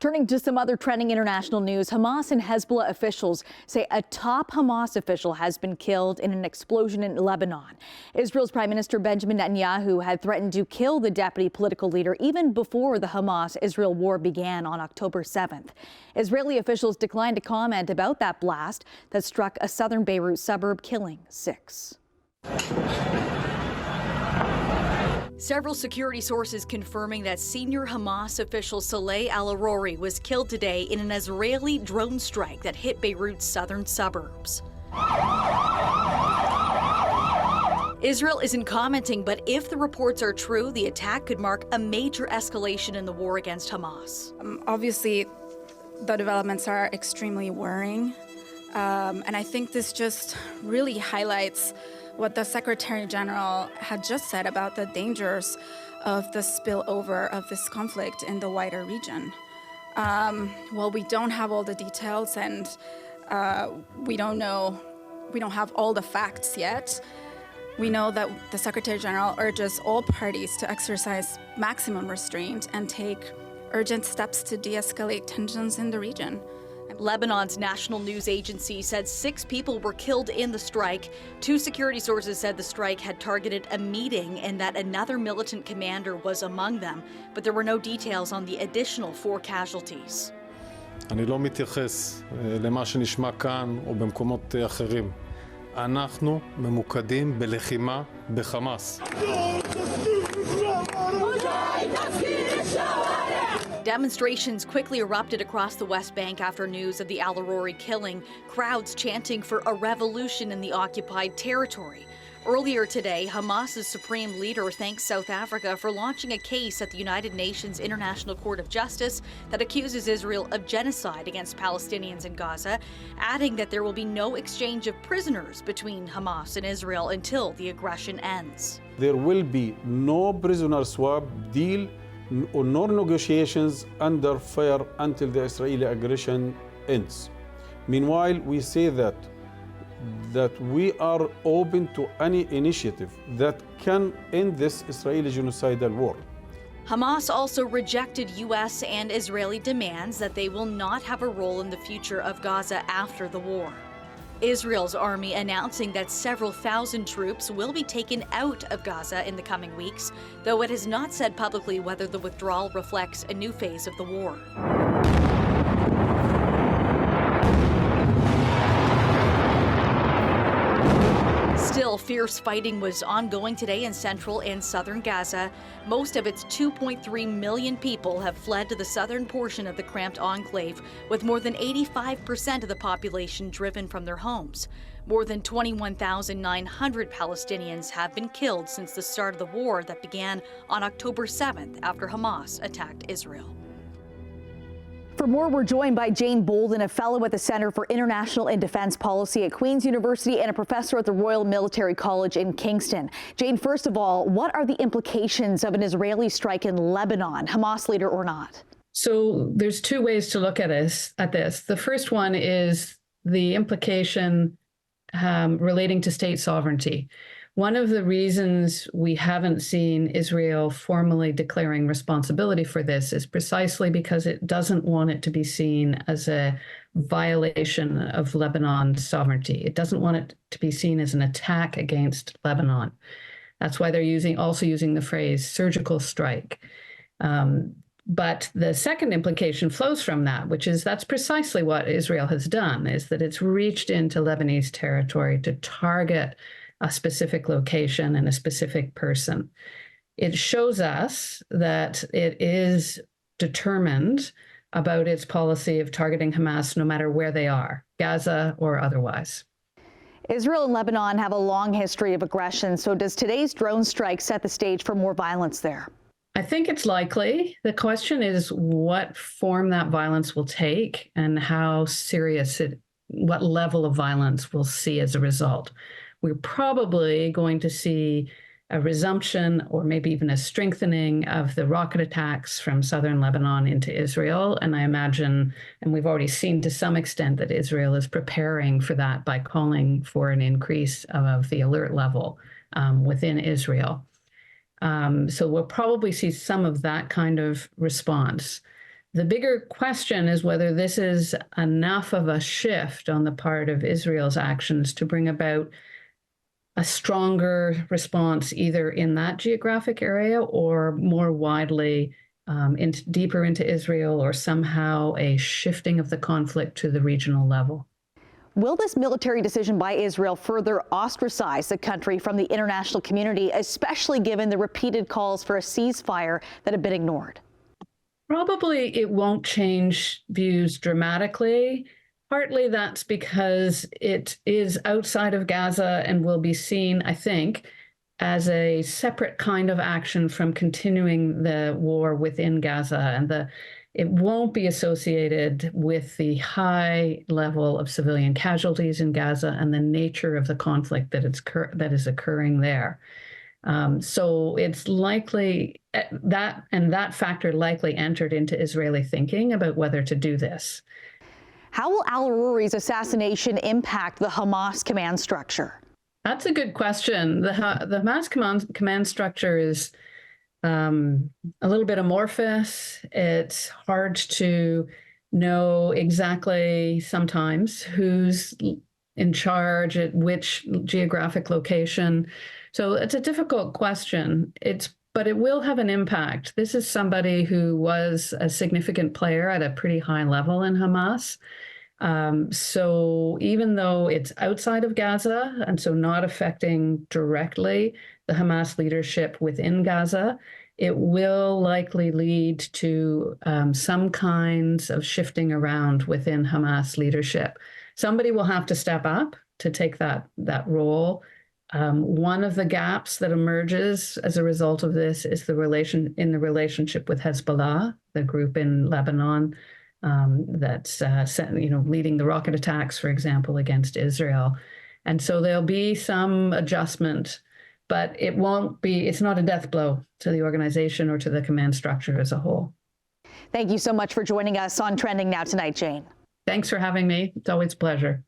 Turning to some other trending international news, Hamas and Hezbollah officials say a top Hamas official has been killed in an explosion in Lebanon. Israel's Prime Minister Benjamin Netanyahu had threatened to kill the deputy political leader even before the Hamas-Israel war began on October 7th. Israeli officials declined to comment about that blast that struck a southern Beirut suburb, killing 6. Several security sources confirming that senior Hamas official Saleh Al-Arouri was killed today in an Israeli drone strike that hit Beirut's southern suburbs. Israel isn't commenting, but if the reports are true, the attack could mark a major escalation in the war against Hamas. Obviously, the developments are extremely worrying, and I think this just really highlights what the Secretary General had just said about the dangers of the spillover of this conflict in the wider region. Well, we don't have all the details, and we don't have all the facts yet. We know that the Secretary General urges all parties to exercise maximum restraint and take urgent steps to de-escalate tensions in the region. Lebanon's national news agency said 6 people were killed in the strike. 2 security sources said the strike had targeted a meeting and that another militant commander was among them, but there were no details on the additional 4 casualties. אני לא מתייחס למה שנשמע כאן או במקומות אחרים. אנחנו ממוקדים בלחימה בחמאס. Demonstrations quickly erupted across the West Bank after news of the Al-Arouri killing, crowds chanting for a revolution in the occupied territory. Earlier today, Hamas's supreme leader thanked South Africa for launching a case at the United Nations International Court of Justice that accuses Israel of genocide against Palestinians in Gaza, adding that there will be no exchange of prisoners between Hamas and Israel until the aggression ends. There will be no prisoner swap deal or no negotiations under fire until the Israeli aggression ends. Meanwhile, we say that we are open to any initiative that can end this Israeli genocidal war. Hamas also rejected U.S. and Israeli demands that they will not have a role in the future of Gaza after the war. Israel's army announcing that several thousand troops will be taken out of Gaza in the coming weeks, though it has not said publicly whether the withdrawal reflects a new phase of the war. Still, fierce fighting was ongoing today in central and southern Gaza. Most of its 2.3 million people have fled to the southern portion of the cramped enclave, with more than 85% of the population driven from their homes. More than 21,900 Palestinians have been killed since the start of the war that began on October 7th after Hamas attacked Israel. For more, we're joined by Jane Bolden, a fellow at the Center for International and Defense Policy at Queen's University and a professor at the Royal Military College in Kingston. Jane, first of all, what are the implications of an Israeli strike in Lebanon, Hamas leader or not? So there's 2 ways to look at this. The first one is the implication relating to state sovereignty. One of the reasons we haven't seen Israel formally declaring responsibility for this is precisely because it doesn't want it to be seen as a violation of Lebanon's sovereignty. It doesn't want it to be seen as an attack against Lebanon. That's why they're also using the phrase surgical strike. But the second implication flows from that, which is that's precisely what Israel has done, is that it's reached into Lebanese territory to target a specific location and a specific person. It shows us that it is determined about its policy of targeting Hamas no matter where they are, Gaza or otherwise. Israel and Lebanon have a long history of aggression, so does today's drone strike set the stage for more violence there? I think it's likely. The question is what form that violence will take and how serious what level of violence we'll see as a result. We're probably going to see a resumption or maybe even a strengthening of the rocket attacks from southern Lebanon into Israel. And I imagine, and we've already seen to some extent, that Israel is preparing for that by calling for an increase of the alert level within Israel. So we'll probably see some of that kind of response. The bigger question is whether this is enough of a shift on the part of Israel's actions to bring about a stronger response either in that geographic area or more widely deeper into Israel, or somehow a shifting of the conflict to the regional level. Will this military decision by Israel further ostracize the country from the international community, especially given the repeated calls for a ceasefire that have been ignored? Probably it won't change views dramatically. Partly that's because it is outside of Gaza and will be seen, I think, as a separate kind of action from continuing the war within Gaza. And it won't be associated with the high level of civilian casualties in Gaza and the nature of the conflict that is occurring there. So it's likely that factor likely entered into Israeli thinking about whether to do this. How will Al-Arouri's assassination impact the Hamas command structure? That's a good question. The Hamas command structure is a little bit amorphous. It's hard to know exactly sometimes who's in charge at which geographic location. So it's a difficult question. But it will have an impact. This is somebody who was a significant player at a pretty high level in Hamas. So even though it's outside of Gaza, and so not affecting directly the Hamas leadership within Gaza, it will likely lead to some kinds of shifting around within Hamas leadership. Somebody will have to step up to take that role. One of the gaps that emerges as a result of this is the relationship with Hezbollah, the group in Lebanon that's leading the rocket attacks, for example, against Israel. And so there'll be some adjustment, but it's not a death blow to the organization or to the command structure as a whole. Thank you so much for joining us on Trending Now Tonight, Jane. Thanks for having me. It's always a pleasure.